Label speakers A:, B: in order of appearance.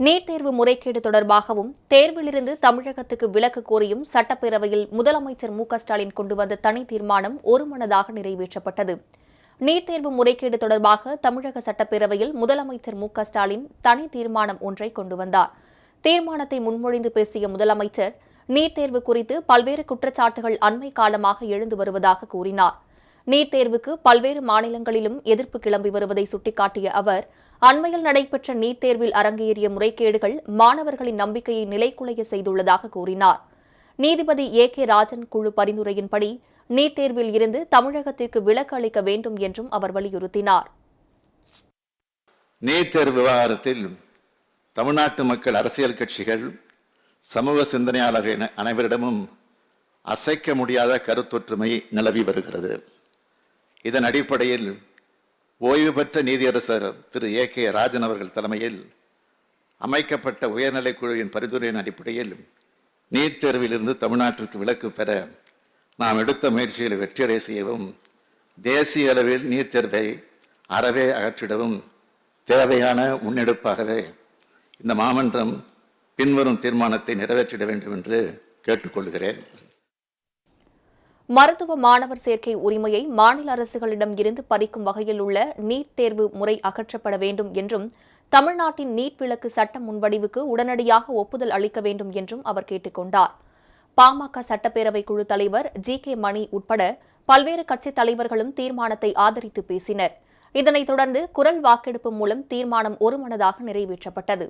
A: NEET தேர்வு முறைகேடு தொடர்பாகவும் தேர்விலிருந்து தமிழகத்துக்கு விலக்கு கோரியும் சட்டப்பேரவையில் முதலமைச்சர் மு.க.ஸ்டாலின் கொண்டு வந்த தனி தீர்மானம் ஒருமனதாக நிறைவேற்றப்பட்டது. நீட் தேர்வு முறைகேடு தொடர்பாக தமிழக சட்டப்பேரவையில் முதலமைச்சர் மு.க.ஸ்டாலின் தனி தீர்மானம் ஒன்றை கொண்டு வந்தார். தீர்மானத்தை முன்மொழிந்து பேசிய முதலமைச்சர் நீட் தேர்வு குறித்து பல்வேறு குற்றச்சாட்டுகள் அண்மை காலமாக எழுந்து வருவதாக கூறினார். நீட் தேர்வுக்கு பல்வேறு மாநிலங்களிலும் எதிர்ப்பு கிளம்பி வருவதை சுட்டிக்காட்டிய அவர், அண்மையில் நடைபெற்ற நீட் தேர்வில் அரங்கேறிய முறைகேடுகள் மாணவர்களின் நம்பிக்கையை நிலைகுலைய செய்துள்ளதாக கூறினார். நீதிபதி A.K. ராஜன் குழு பரிந்துரையின்படி நீட் தேர்வில் இருந்து தமிழகத்திற்கு விலக்கு அளிக்க வேண்டும் என்றும் அவர் வலியுறுத்தினார்.
B: நீட் தேர்வு விவகாரத்தில் தமிழ்நாட்டு மக்கள், அரசியல் கட்சிகள், சமூக சிந்தனையாளர்கள் அனைவரிடமும் அசைக்க முடியாத கருத்தொற்றுமை நிலவி வருகிறது. இதன் அடிப்படையில் ஓய்வு பெற்ற நீதியரசர் திரு A.K. ராஜன் அவர்கள் தலைமையில் அமைக்கப்பட்ட உயர்நிலைக் குழுவின் பரிந்துரையின் அடிப்படையில் நீட் தேர்விலிருந்து தமிழ்நாட்டிற்கு விலக்கு பெற நாம் எடுத்த முயற்சிகளை வெற்றியடை செய்யவும், தேசிய அளவில் நீட் தேர்வை அறவே அகற்றிடவும் தேவையான முன்னெடுப்பாகவே இந்த மாமன்றம் பின்வரும் தீர்மானத்தை நிறைவேற்றிட வேண்டும் என்று கேட்டுக்கொள்கிறேன்.
A: மருத்துவ மாணவர் சேர்க்கை உரிமையை மாநில அரசுகளிடம் இருந்து பறிக்கும் வகையில் உள்ள நீட் தேர்வு முறை அகற்றப்பட வேண்டும் என்றும், தமிழ்நாட்டின் நீட் விலக்கு சட்ட முன்வடிவுக்கு உடனடியாக ஒப்புதல் அளிக்க வேண்டும் என்றும் அவர் கேட்டுக் கொண்டார். பாமக சட்டப்பேரவை குழு தலைவர் G.K. மணி உட்பட பல்வேறு கட்சித் தலைவர்களும் தீர்மானத்தை ஆதரித்து பேசினர். இதனைத் தொடர்ந்து குரல் வாக்கெடுப்பு மூலம் தீர்மானம் ஒருமனதாக நிறைவேற்றப்பட்டது.